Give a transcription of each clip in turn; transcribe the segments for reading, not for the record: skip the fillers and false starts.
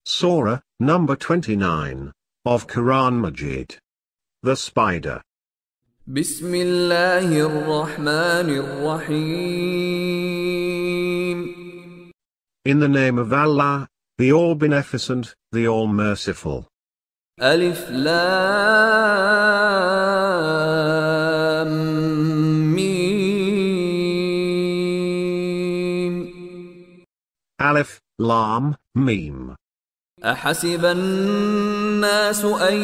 Surah, number 29, of Quran Majeed. The Spider. Bismillahir Rahmanir Rahim. In the name of Allah, the All-Beneficent, the All-Merciful. Alif Lam Mim. Alif, Lam, Mim. أحسب الناس أن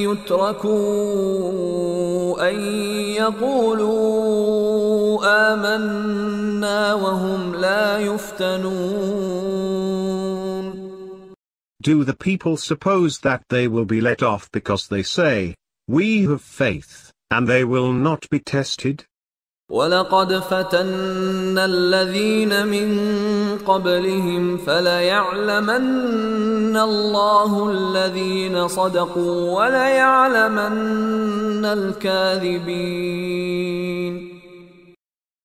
يتركوا أن يقولوا آمنا وهم لا يفتنون. Do the people suppose that they will be let off because they say, "We have faith," and they will not be tested? وَلَقَدْ فَتَنَّا الَّذِينَ مِن قَبْلِهِمْ فَلَيَعْلَمَنَّ اللَّهُ الَّذِينَ صَدَقُوا وَلَيَعْلَمَنَّ الْكَاذِبِينَ.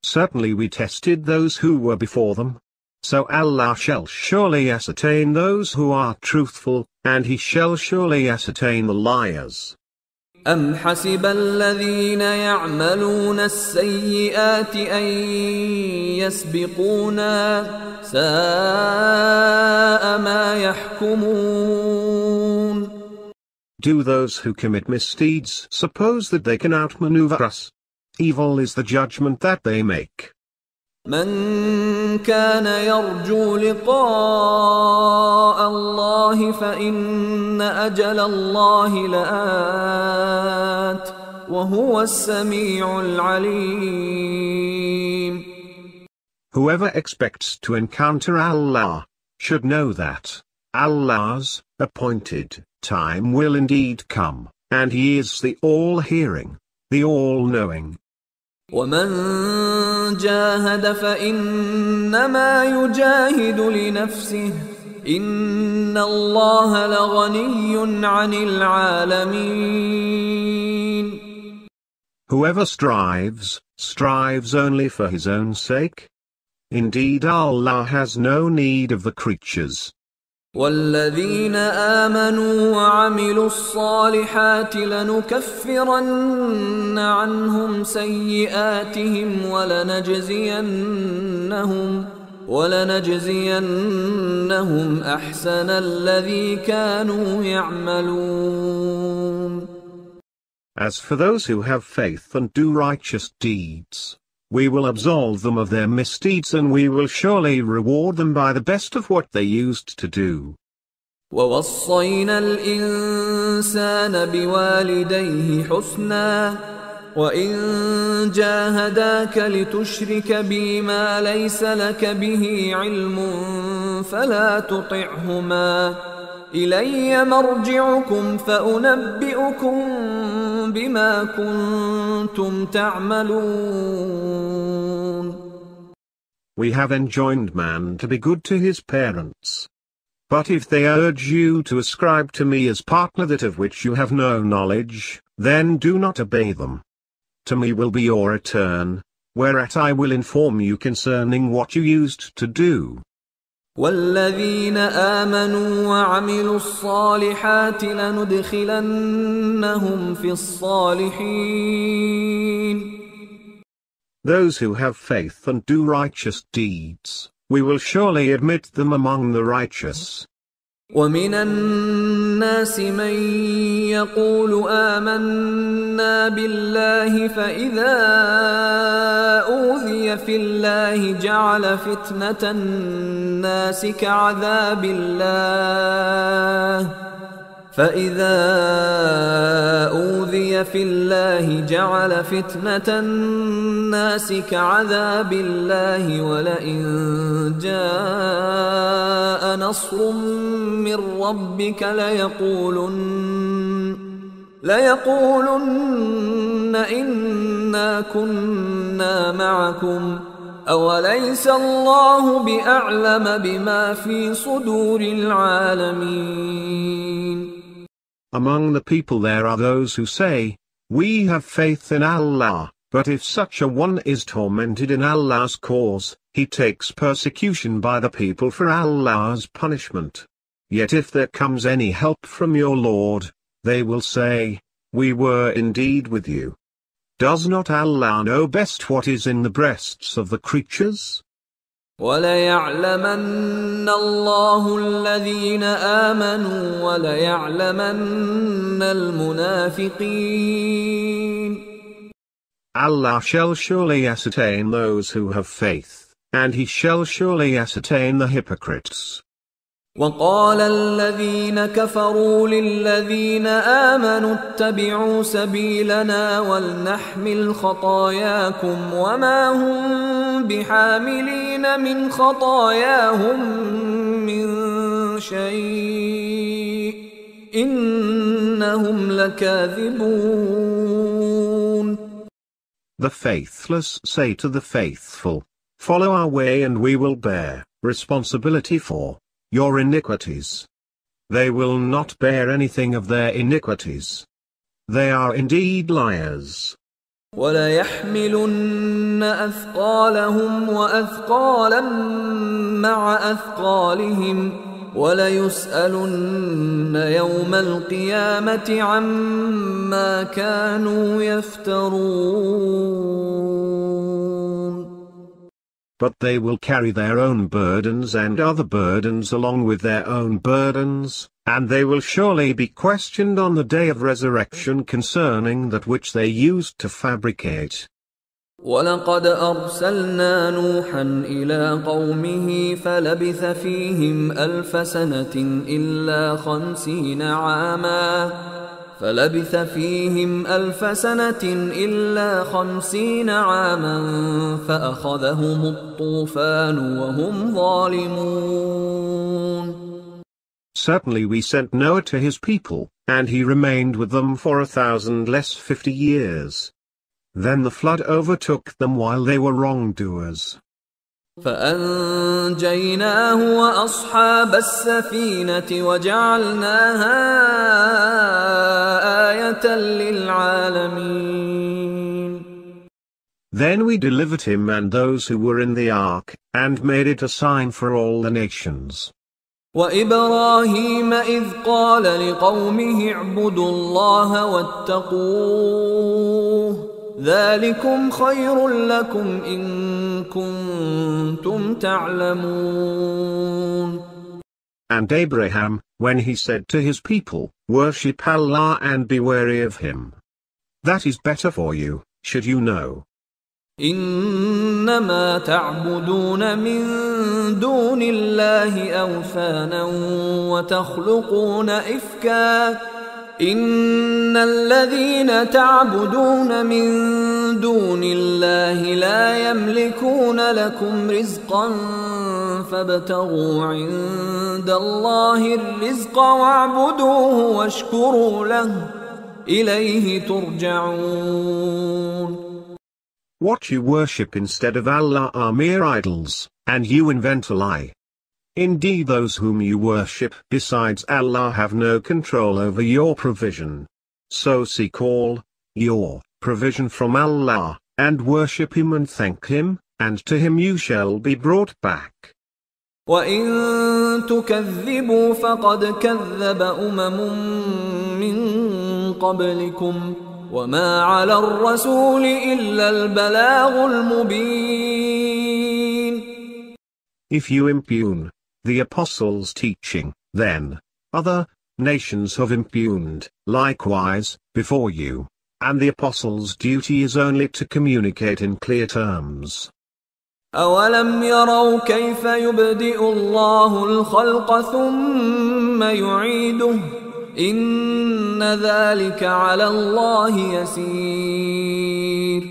Certainly we tested those who were before them. So Allah shall surely ascertain those who are truthful, and He shall surely ascertain the liars. أَمْ حَسِبَ الَّذِينَ يَعْمَلُونَ السَّيِّئَاتِ أَن يَسْبِقُونَا سَاءَ مَا يَحْكُمُونَ. Do those who commit misdeeds suppose that they can outmaneuver us? Evil is the judgment that they make. من كان يرجو لقاء الله فإن أجل الله لآت وهو السميع العليم. Whoever expects to encounter Allah should know that Allah's appointed time will indeed come, and He is the all-hearing, the all-knowing. ومن جاهد فإنما يجاهد لنفسه إن الله لغني عن العالمين. Whoever strives only for his own sake. Indeed, Allah has no need of the creatures. والذين آمنوا وعملوا الصالحات لنكفرن عنهم سيئاتهم ولنجزينهم أحسن الذي كانوا يعملون. As for those who have faith and do righteous deeds, we will absolve them of their misdeeds and we will surely reward them by the best of what they used to do. وَوَصَّيْنَا الْإِنسَانَ بِوَالِدَيْهِ حُسْنًا وَإِن جَاهَدَاكَ لِتُشْرِكَ بِي مَا لَيْسَ لَكَ بِهِ عِلْمٌ فَلَا تُطِعْهُمَا إِلَيَّ مَرْجِعُكُمْ فَأُنَبِّئُكُم بِمَا كُنتُمْ تَعْمَلُونَ. We have enjoined man to be good to his parents. But if they urge you to ascribe to me as partner that of which you have no knowledge, then do not obey them. To me will be your return, whereat I will inform you concerning what you used to do. والذين آمنوا وعملوا الصالحات لندخلنهم في الصالحين. Those who have faith and do righteous deeds, we will surely admit them among the righteous. ومن الناس من يقول آمنا بالله فإذا أوذي في الله جعل فتنة الناس كعذاب الله ولئن جاء نصر من ربك ليقولن إنا كنا معكم أوليس الله بأعلم بما في صدور العالمين. Among the people there are those who say, "We have faith in Allah," but if such a one is tormented in Allah's cause, he takes persecution by the people for Allah's punishment. Yet if there comes any help from your Lord, they will say, we were indeed with you. Does not Allah know best what is in the breasts of the creatures? وَلَيَعْلَمَنَّ اللَّهُ الَّذِينَ آمَنُوا وَلَيَعْلَمَنَّ الْمُنَافِقِينَ. Allah shall surely ascertain those who have faith, and He shall surely ascertain the hypocrites. وَقَالَ الَّذِينَ كَفَرُوا لِلَّذِينَ آمَنُوا اتَّبِعُوا سَبِيلَنَا وَلْنَحْمِلْ خَطَايَاكُمْ وَمَا هُمْ بِحَامِلِينَ مِنْ خَطَايَاهُمْ مِنْ شَيْءٍ إِنَّهُمْ لَكَاذِبُونَ. The faithless say to the faithful, follow our way and we will bear responsibility for your iniquities. They will not bear anything of their iniquities. They are indeed liars. وَلَيَحْمِلُنَّ أَثْقَالَهُمْ وَأَثْقَالًا مَعَ أَثْقَالِهِمْ وَلَيُسْأَلُنَّ يَوْمَ الْقِيَامَةِ عَمَّا كَانُوا يَفْتَرُونَ. But they will carry their own burdens and other burdens along with their own burdens, and they will surely be questioned on the day of resurrection concerning that which they used to fabricate. وَلَقَدْ أَرْسَلْنَا نُوحًا إِلَى قَوْمِهِ فَلَبِثَ فِيهِمْ أَلْفَ سَنَةٍ إِلَّا 50 عاما فأخذهم الطوفان وهم ظالمون. Certainly we sent Noah to his people, and he remained with them for 1,050 years. Then the flood overtook them while they were wrongdoers. فأنجيناه وأصحاب السفينة وجعلناها آية للعالمين. Then we delivered him and those who were in the ark, and made it a sign for all the nations. وإبراهيم إذ قال لقومه اعبدوا الله واتقوه ذلكم خير لكم إن كنتم تعلمون. And Abraham, when he said to his people, worship Allah and be wary of him. That is better for you, should you know. إنما تعبدون من دون الله أوثانا وتخلقون إفكا إن الذين تعبدون من دون الله لا يملكون لكم رزقا فابتغوا عند الله الرزق واعبدوه واشكروا له إليه ترجعون. What you worship instead of Allah are mere idols, and you invent a lie. Indeed those whom you worship besides Allah have no control over your provision. So seek all your provision from Allah, and worship Him and thank Him, and to Him you shall be brought back. وَإِن تُكَذِّبُوا فَقَدْ كَذَّبَ مِن قَبْلِكُمْ وَمَا عَلَى الرَّسُولِ إِلَّا الْبَلَاغُ الْمُبِينُ. If you impugn the apostles' teaching, then other nations have impugned likewise before you, and the apostles' duty is only to communicate in clear terms. أَوَلَمْ يَرَوْا كَيْفَ يُبْدِئُ اللَّهُ الْخَلْقَ ثُمَّ يُعِيدُهُ إِنَّ ذَلِكَ عَلَى اللَّهِ يَسِيرٌ.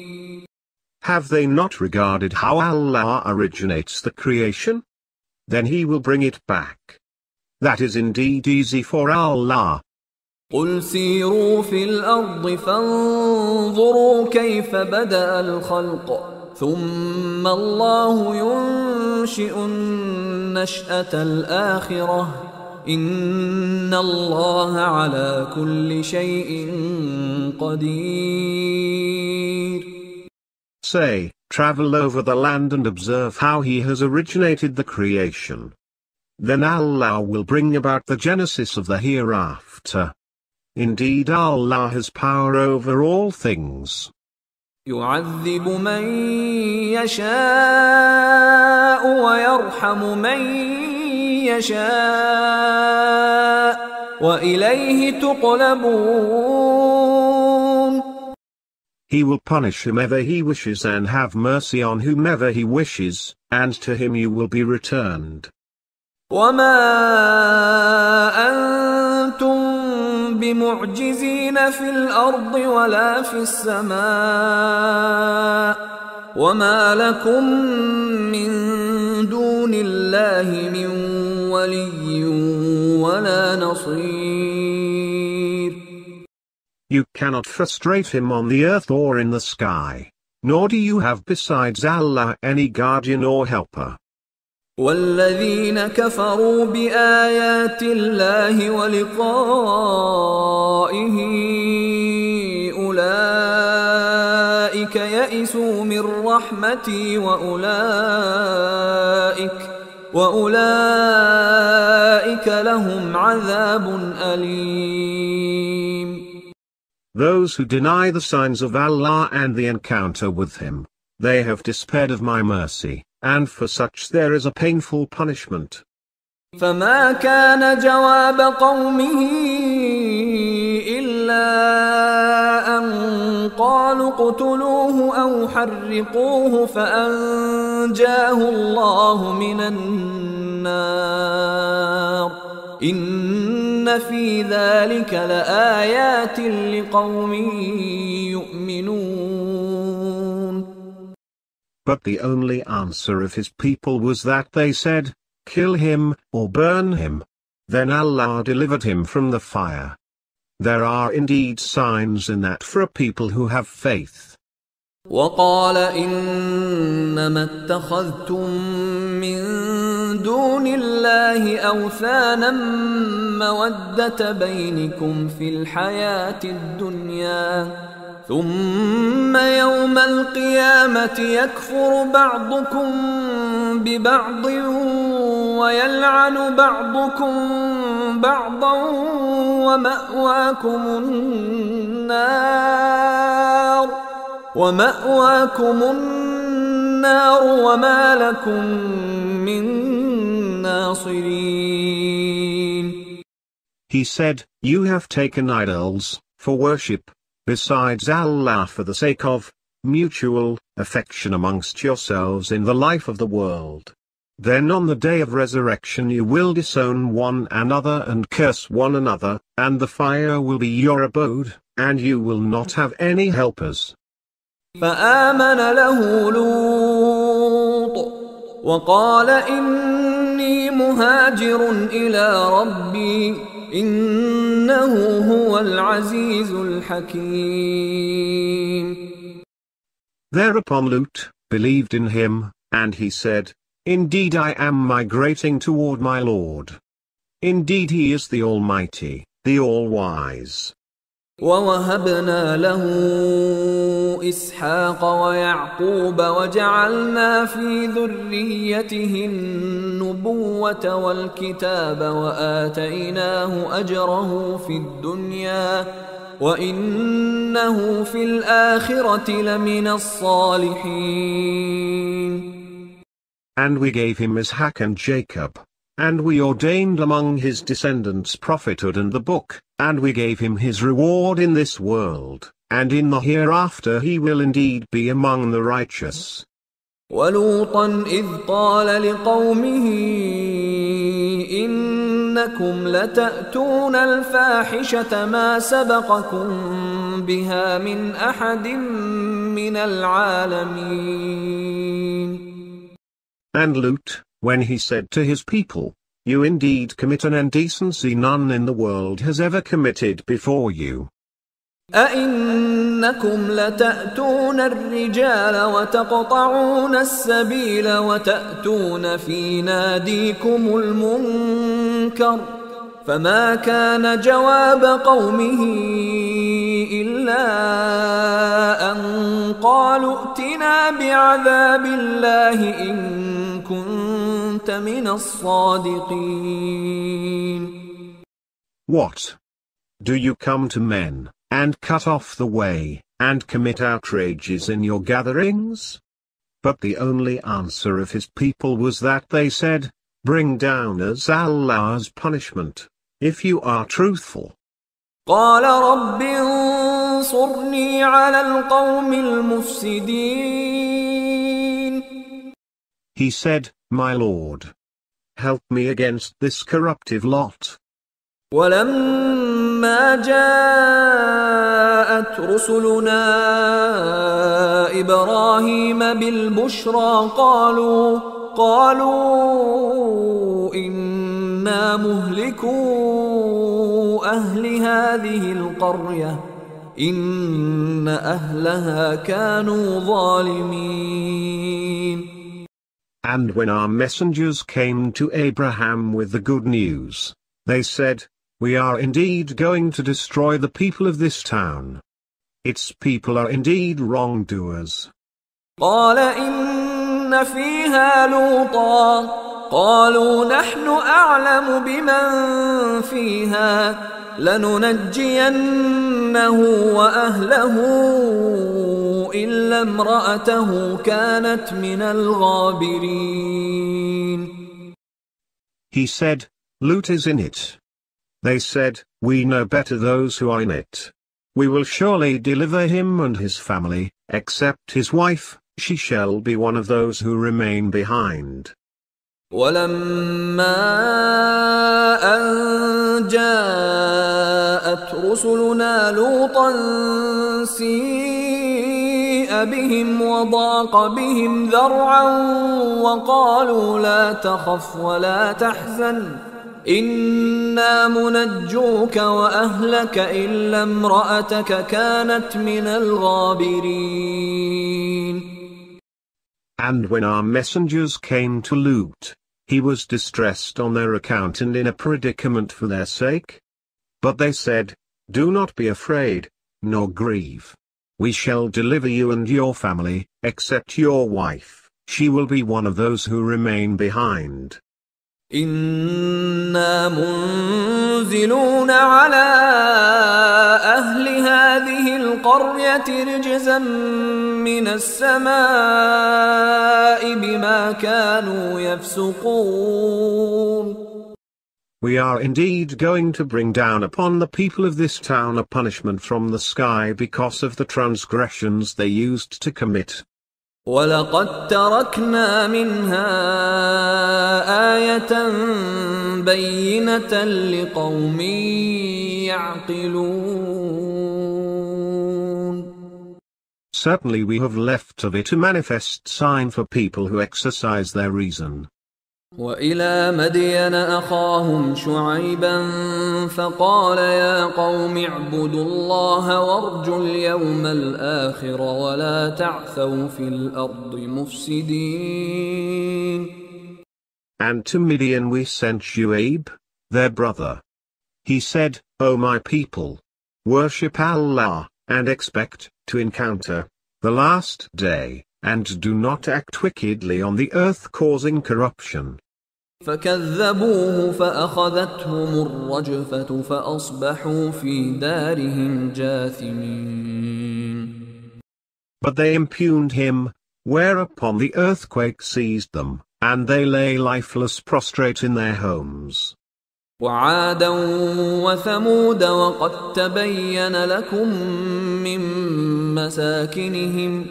Have they not regarded how Allah originates the creation? Then He will bring it back. That is indeed easy for Allah. قُلْ سِيرُوا فِي الْأَرْضِ فَانظُرُوا كَيْفَ بَدَأَ الْخَلْقَ ثُمَّ اللَّهُ يُنشِئُ النَّشْأَةَ الْآخِرَةَ إِنَّ اللَّهَ عَلَى كُلِّ شَيْءٍ قَدِيرٌ. Say, travel over the land and observe how He has originated the creation. Then Allah will bring about the genesis of the hereafter. Indeed Allah has power over all things. يعذب من يشاء ويرحم من يشاء وإليه تقلبون. He will punish whomever he wishes and have mercy on whomever he wishes, and to him you will be returned. وما أنتم بمعجزين في الأرض ولا في السماء وما لكم من دون الله من ولي ولا نصير. You cannot frustrate him on the earth or in the sky, nor do you have besides Allah any guardian or helper. والذين كفروا بآيات الله ولقائه أولئك يئسوا من رحمتي وأولئك لهم عذاب أليم. Those who deny the signs of Allah and the encounter with Him, they have despaired of my mercy, and for such there is a painful punishment. فما كان جواب قومه إلا أن قالوا اقتلوه أو حرقوه فأنجاه الله من النار إن في ذلك لآيات لقوم يؤمنون. But the only answer of his people was that they said, "Kill him, or burn him." Then Allah delivered him from the fire. There are indeed signs in that for a people who have faith. وقال إنما اتخذتم من دون الله أوثانا مودة بينكم في الحياة الدنيا ثم يوم القيامة يكفر بعضكم ببعض ويلعن بعضكم بعضا ومأواكم النار وما لكم من ناصرين. He said, "You have taken idols for worship besides Allah for the sake of mutual affection amongst yourselves in the life of the world. Then on the day of resurrection you will disown one another and curse one another, and the fire will be your abode, and you will not have any helpers." فآمن له لوط وقال إني مهاجر إلى ربي إنه هو العزيز الحكيم. Thereupon Lut believed in him, and he said, "Indeed I am migrating toward my Lord. Indeed he is the Almighty, the All-Wise." ووهبنا له إسحاق ويعقوب وجعلنا في ذريته النبوة والكتاب وآتيناه أجره في الدنيا وإنه في الآخرة لمن الصالحين. And we gave him Ishaq and Jacob, and we ordained among his descendants prophethood and the book, and we gave him his reward in this world, and in the hereafter he will indeed be among the righteous. وَلُوطًا إِذْ قَالَ لِقَوْمِهِ إِنَّكُمْ لَتَأْتُونَ الْفَاحِشَةَ مَا سَبَقَكُمْ بِهَا مِنْ أَحَدٍ مِنَ الْعَالَمِينَ. And Lut, when he said to his people, "You indeed commit an indecency none in the world has ever committed before you. أَإِنَّكُمْ لَتَأْتُونَ الرِّجَالَ وَتَقْطَعُونَ السَّبِيلَ وَتَأْتُونَ فِي نَادِيكُمُ الْمُنكَرَ فَمَا كَانَ جَوَابَ قَوْمِهِ إِلَّا أَن قَالُوا ائْتِنَا بِعَذَابِ اللَّهِ إِن كُنتُمْ كنت من الصادقين. What? Do you come to men, and cut off the way, and commit outrages in your gatherings? But the only answer of his people was that they said, bring down us Allah's punishment, if you are truthful. قال رب انصرني على القوم المفسدين. He said, my Lord, help me against this corruptive lot. ولما جاءت رسلنا إبراهيم بالبشرى قالوا إنا مهلكو أهل هذه القرية إن أهلها كانوا ظالمين. And when our messengers came to Abraham with the good news, they said, we are indeed going to destroy the people of this town. Its people are indeed wrongdoers. قال إن فيها لوطا قالوا نحن أعلم بمن فيها لننجينه وأهله إلا امرأته كانت من الغابرين. He said, Lut is in it. They said, we know better those who are in it. We will surely deliver him and his family, except his wife, she shall be one of those who remain behind. ولما أن جاءت رسلنا لوطا سيء بهم وضاق بهم ذرعا وقالوا لا تخف ولا تحزن إنا منجوك وأهلك إلا امرأتك كانت من الغابرين. And when our messengers came to Lut, he was distressed on their account and in a predicament for their sake. But they said, do not be afraid, nor grieve. We shall deliver you and your family, except your wife, she will be one of those who remain behind. إنا منزلون على أهل هذه القرية رجزا من السماء بما كانوا يفسقون. We are indeed going to bring down upon the people of this town a punishment from the sky because of the transgressions they used to commit. وَلَقَدْ تَرَكْنَا مِنْهَا آيَةً بَيِّنَةً لِقَوْمٍ يَعْقِلُونَ. Certainly we have left of it a manifest sign for people who exercise their reason. وَإِلَى مَدْيَنَ أَخَاهُمْ شُعَيْبًا فَقَالَ يَا قَوْمِ اعْبُدُوا اللَّهَ وَارْجُوا الْيَوْمَ الْآخِرَ وَلَا تَعْثَوْا فِي الْأَرْضِ مُفْسِدِينَ. And to Midian we sent Shu'aib, their brother. He said, O my people, worship Allah, and expect to encounter the last day, and do not act wickedly on the earth causing corruption. فكذبوه فأخذتهم الرجفة فأصبحوا في دارهم جاثمين. But they impugned him, whereupon the earthquake seized them, and they lay lifeless prostrate in their homes. وعادا وثمود وقد تبين لكم من مساكنهم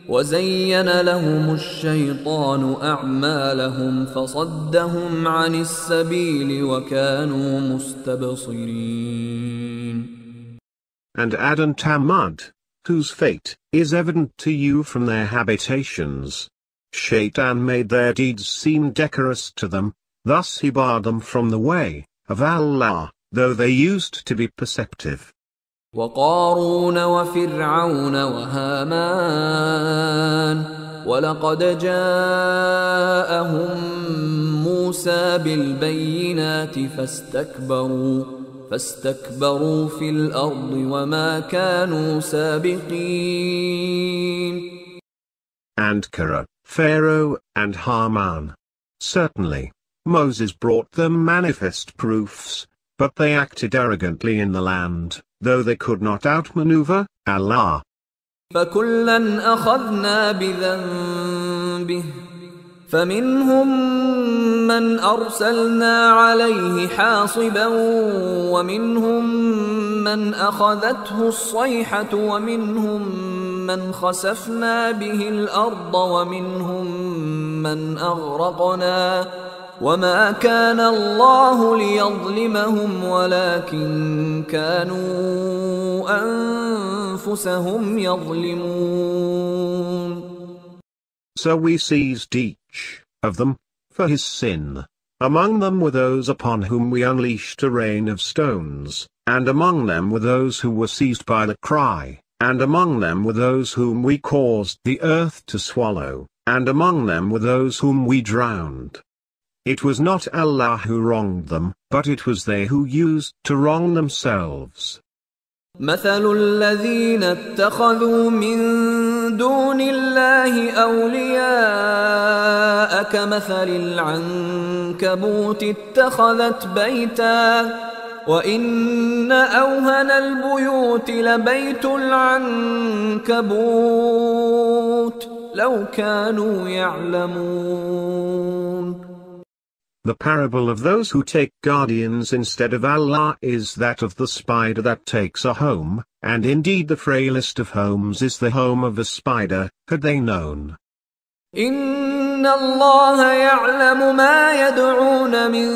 وزين لهم الشيطان أعمالهم فصدهم عن السبيل وكانوا مستبصرين. And Ad and Thamud, whose fate is evident to you from their habitations. Shaitan made their deeds seem decorous to them, thus he barred them from the way of Allah, though they used to be perceptive. وقارون وفرعون وهامان ولقد جاءهم موسى بالبينات فاستكبروا في الأرض وما كانوا سابقين. And Korah, Pharaoh, and Haman. Certainly, Moses brought them manifest proofs, but they acted arrogantly in the land, though they could not outmaneuver Allah. فكلا أخذنا بذنبه فمنهم من أرسلنا عليه حاصبا ومنهم من أخذته الصيحة ومنهم من خسفنا به الأرض ومنهم من أغرقنا وما كان الله ليظلمهم ولكن كانوا أنفسهم يظلمون. So we seized each of them for his sin. Among them were those upon whom we unleashed a rain of stones, and among them were those who were seized by the cry, and among them were those whom we caused the earth to swallow, and among them were those whom we drowned. It was not Allah who wronged them, but it was they who used to wrong themselves. مثل الذين اتخذوا من دون الله أولياء كمثل العنكبوت اتخذت بيتا وإن أوهن البيوت لبيت العنكبوت لو كانوا يعلمون. The parable of those who take guardians instead of Allah is that of the spider that takes a home, and indeed the frailest of homes is the home of a spider, had they known. إن الله يعلم ما يدعون من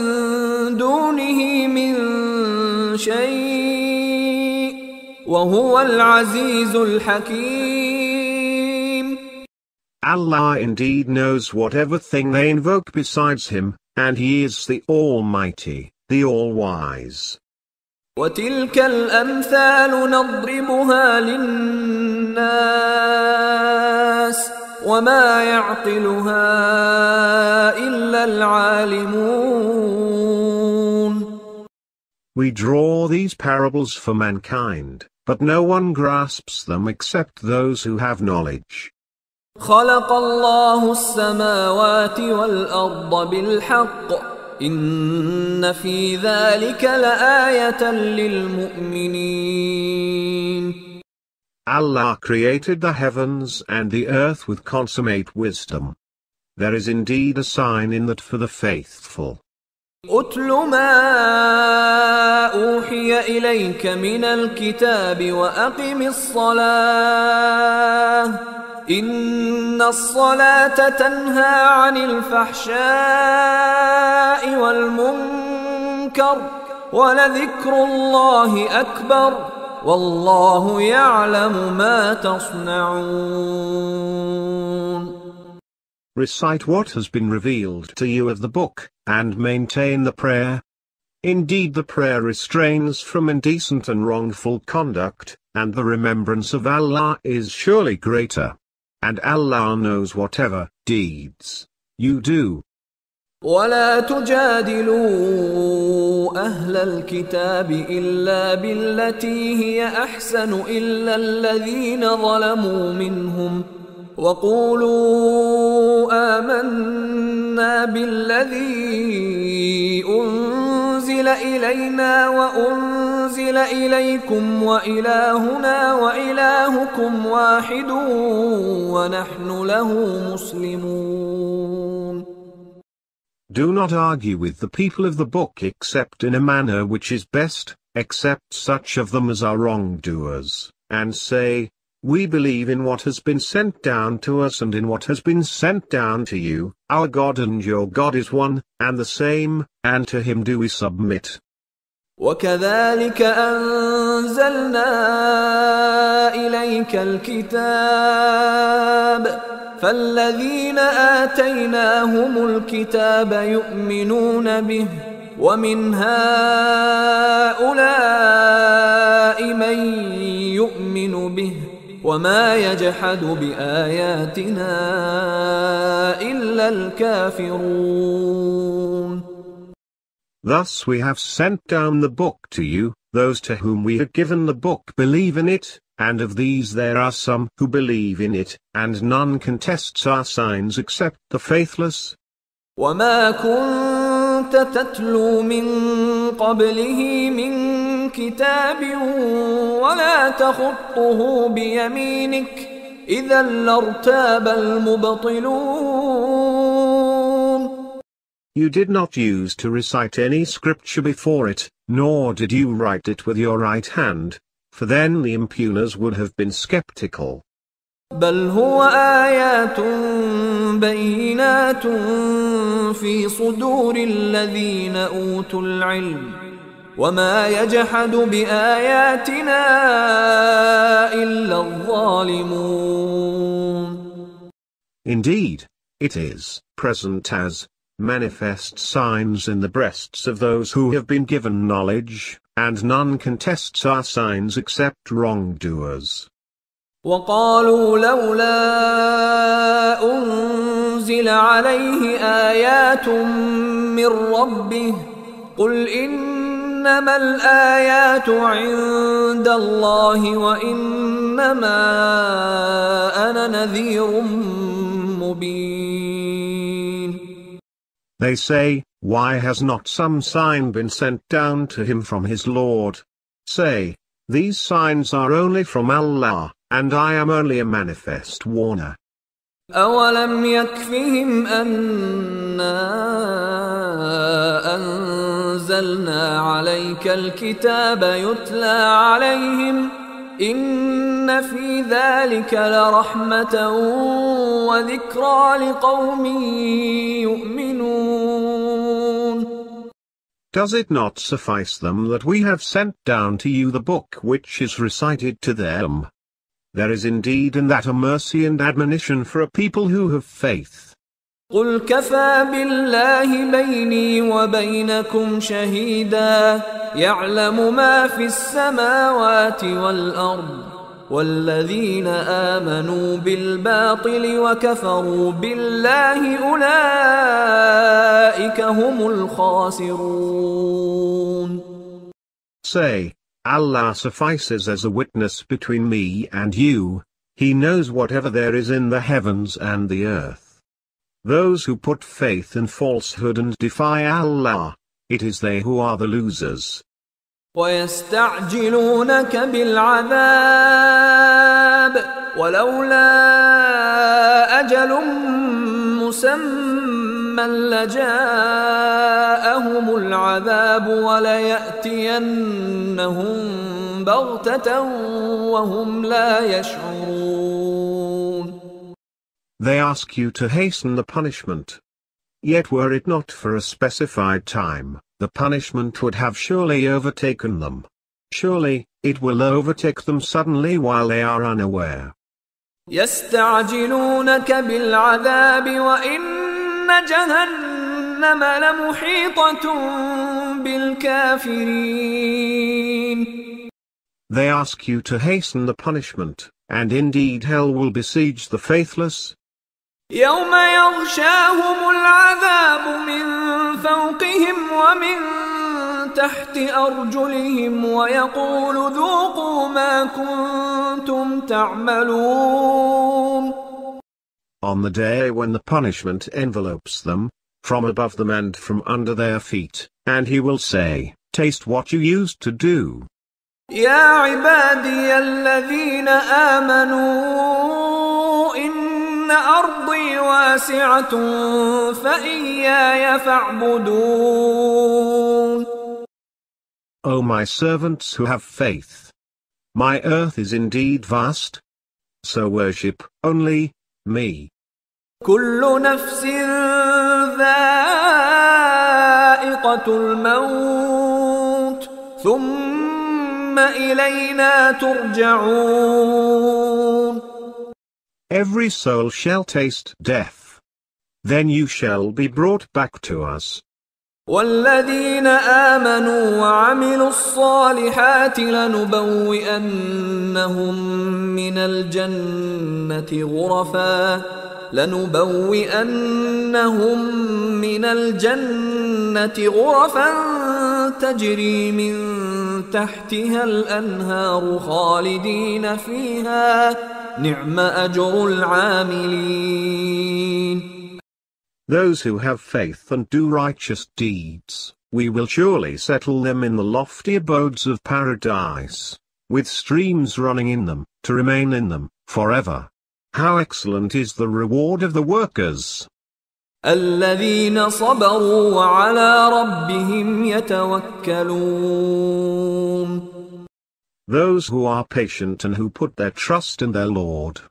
دونه من شيء وهو العزيز الحكيم. Allah indeed knows whatever thing they invoke besides him, and he is the Almighty, the All-Wise. وتلك الأمثال نضربها للناس وما يعقلها إلا العالمون. We draw these parables for mankind, but no one grasps them except those who have knowledge. خلق الله السماوات والأرض بالحق إن في ذلك لآية للمؤمنين. Allah created the heavens and the earth with consummate wisdom. There is indeed a sign in that for the faithful. أتل ما أوحي إليك من الكتاب وأقم الصلاة إن الصلاة تنهى عن الفحشاء والمنكر ولذكر الله أكبر والله يعلم ما تصنعون. Recite what has been revealed to you of the book, and maintain the prayer. Indeed the prayer restrains from indecent and wrongful conduct, and the remembrance of Allah is surely greater. And Allah knows whatever deeds you do. ولا تجادلوا أهل الكتاب إلا بالتي هي أحسن إلا الذين ظلموا منهم وقولوا آمنا بالذي أنزل إلينا وأنزل إليكم وإلهنا وإلهكم واحد ونحن له مسلمون. Do not argue with the people of the book except in a manner which is best, except such of them as are wrongdoers, and say, we believe in what has been sent down to us and in what has been sent down to you, our God and your God is one, and the same, and to him do we submit. وكذلك أنزلنا إليك الكتاب فالذين آتيناهم الكتاب يؤمنون به ومن هؤلاء من يؤمن به وما يجحد بآياتنا إلا الكافرون. Thus we have sent down the book to you, those to whom we have given the book believe in it, and of these there are some who believe in it, and none contests our signs except the faithless. وما كنت تتلو من قبله من كتاب ولا تخطه بيمينك إذا لارتاب المبطلون. You did not use to recite any scripture before it, nor did you write it with your right hand, for then the impugners would have been skeptical. بل هو آيات بينات في صدور الذين أوتوا العلم وما يجحد بآياتنا إلا الظالمون. Indeed, it is present as manifest signs in the breasts of those who have been given knowledge, and none contests our signs except wrongdoers. وقالوا لولا أنزل عليه آيات من ربه قل إنما الآيات عند الله وإنما أنا نذير مبين. They say, why has not some sign been sent down to him from his Lord? Say, these signs are only from Allah, and I am only a manifest warner. أولم يكفهم أنا أنزلنا عليك الكتاب يتلى عليهم إن في ذلك لرحمة وذكرى لقوم يؤمنون. Does it not suffice them that we have sent down to you the book which is recited to them? There is indeed in that a mercy and admonition for a people who have faith. قل كفى بالله بيني وبينكم شهيدا يعلم ما في السماوات والأرض والذين آمنوا بالباطل وكفروا بالله أولئك هم الخاسرون. Say, Allah suffices as a witness between me and you, He knows whatever there is in the heavens and the earth. Those who put faith in falsehood and defy Allah, it is they who are the losers. ويستعجلونك بالعذاب ولولا أجل مسمى لجاءهم العذاب وليأتينهم بغتة وهم لا يشعرون. They ask you to hasten the punishment. Yet were it not for a specified time, the punishment would have surely overtaken them. Surely, it will overtake them suddenly while they are unaware. يستعجلونك بالعذاب وإن جهنم لمحيطة بالكافرين. They ask you to hasten the punishment, and indeed hell will besiege the faithless. يوم يغشاهم العذاب من فوقهم ومن تحت أرجلهم ويقول ذوقوا ما كنتم تعملون. On the day when the punishment envelopes them, from above them and from under their feet, and he will say, taste what you used to do. يا عبادي الذين آمنوا إن أرضي واسعة فإياي فاعبدون. O my servants who have faith, my earth is indeed vast, so worship only me. كل نفس ذائقة الموت ثم إلينا ترجعون. Every soul shall taste death. Then you shall be brought back to us. والذين آمنوا وعملوا الصالحات لنبوئنهم من الجنة غرفا تجري من تحتها الأنهار خالدين فيها نعم أجر العاملين. Those who have faith and do righteous deeds, we will surely settle them in the lofty abodes of paradise, with streams running in them, to remain in them, forever. How excellent is the reward of the workers! الذين صبروا وعلى ربهم يتوكلون. Those who are patient and who put their trust in their Lord.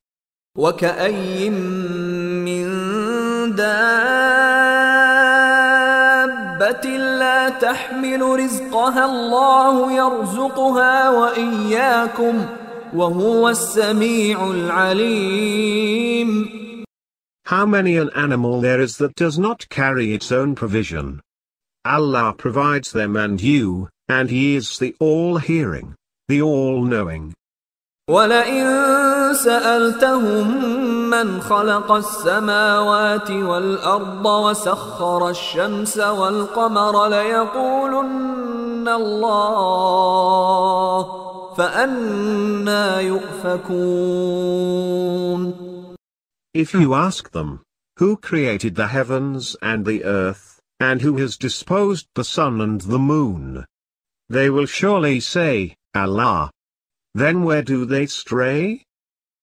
وكأي من دابة لا تحمل رزقها الله يرزقها وإياكم وهو السميع العليم. How many an animal there is that does not carry its own provision. Allah provides them and you, and He is the all-hearing, the all-knowing. وَلَئِن سَأَلْتَهُم مَّنْ خَلَقَ السَّمَاوَاتِ وَالْأَرْضَ وَسَخَّرَ الشَّمْسَ وَالْقَمَرَ لَيَقُولُنَّ اللَّهُ فَأَنَّى يُؤْفَكُونَ. If you ask them, who created the heavens and the earth, and who has disposed the sun and the moon? They will surely say, Allah. Then where do they stray?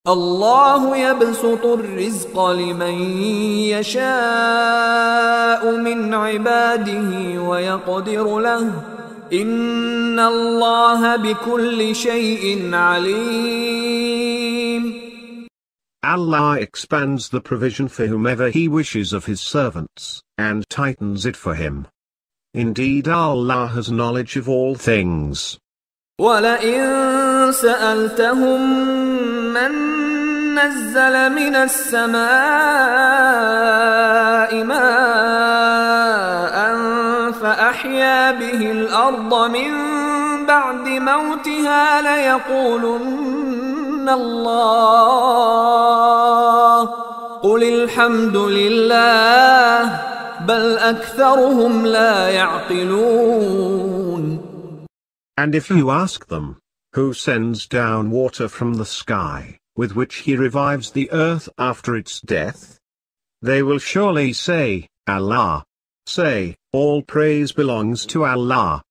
الله يبسط الرزق لمن يشاء من عباده ويقدر له إن الله بكل شيء عليم. Allah expands the provision for whomever He wishes of His servants, and tightens it for him. Indeed, Allah has knowledge of all things. وَلَئِن سَأَلْتَهُم مَّن نَّزَّلَ مِنَ السَّمَاءِ مَاءً فَأَحْيَا بِهِ الْأَرْضَ مِن بَعْدِ مَوْتِهَا لَيَقُولُنَّ اللَّهُ قُلِ الْحَمْدُ لِلَّهِ بَلْ أَكْثَرُهُمْ لَا يَعْقِلُونَ. And if you ask them, who sends down water from the sky, with which He revives the earth after its death? They will surely say, Allah. Say, all praise belongs to Allah.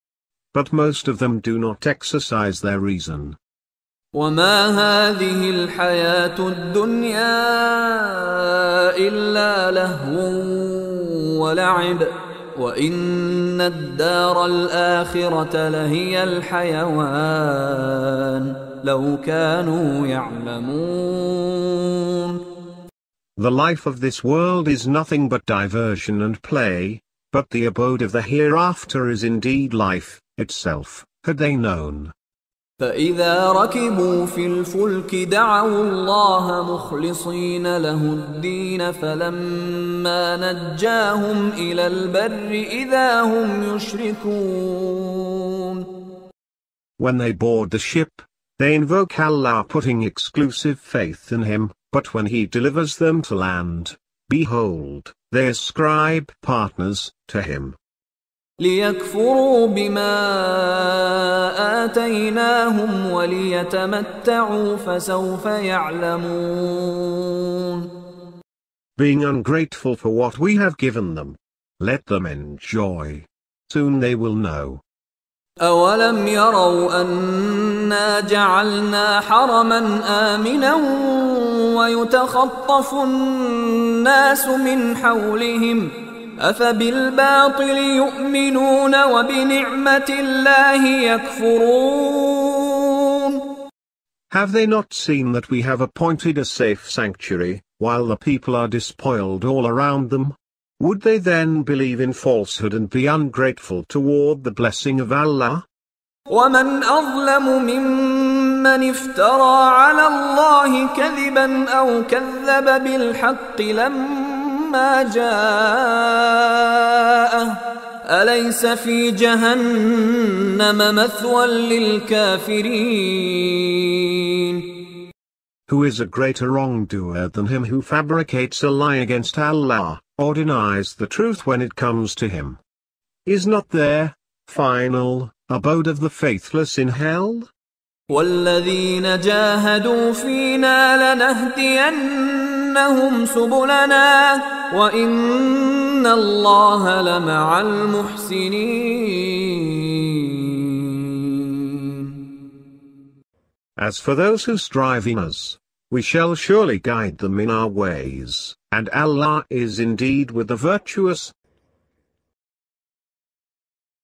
But most of them do not exercise their reason. وَمَا هَذِهِ الْحَيَاةُ الدُّنْيَا إِلَّا لَهْوٌ وَلَعِبٌ وَإِنَّ الدَّارَ الْآخِرَةَ لَهِيَ الْحَيَوَانُ لَوْ كَانُوا يَعْلَمُونَ. The life of this world is nothing but diversion and play, but the abode of the hereafter is indeed life itself, had they known. فَإِذَا رَكِبُوا فِي الْفُلْكِ دَعَوُا اللَّهَ مُخْلِصِينَ لَهُ الدِّينَ فَلَمَّا نَجَّاهُمْ إِلَى الْبَرِّ إِذَا هُمْ يُشْرِكُونَ. When they board the ship, they invoke Allah, putting exclusive faith in Him, but when He delivers them to land, behold, they ascribe partners to Him. لِيَكْفُرُوا بِمَا آتَيْنَاهُمْ وَلِيَتَمَتَّعُوا فَسَوْفَ يَعْلَمُونَ. Being ungrateful for what we have given them, let them enjoy. Soon they will know. أَوَلَمْ يَرَوْا أَنَّا جَعَلْنَا حَرَمًا آمِنًا وَيُتَخَطَّفُ النَّاسُ مِنْ حَوْلِهِمْ أَفَبِالْبَاطِلِ يُؤْمِنُونَ وَبِنِعْمَةِ اللَّهِ يَكْفُرُونَ. Have they not seen that we have appointed a safe sanctuary, while the people are despoiled all around them? Would they then believe in falsehood and be ungrateful toward the blessing of Allah? وَمَنْ أَظْلَمُ مِمَّنِ افْتَرَى عَلَى اللَّهِ كَذِبًا أَوْ كَذَّبَ بِالْحَقِّ لَمَّا جَاءَهُ أَلَيْسَ فِي جَهَنَّمَ مَثْوًى لِلْكَافِرِينَ. Who is a greater wrongdoer than him who fabricates a lie against Allah, or denies the truth when it comes to him? Is not there, final, abode of the faithless in hell? وَالَّذِينَ جَاهَدُوا فِينَا لَنَهْدِيَنَّهُمْ سُبُلَنَا وَإِنَّ اللَّهَ لَمَعَ الْمُحْسِنِينَ. As for those who strive in us, we shall surely guide them in our ways, and Allah is indeed with the virtuous.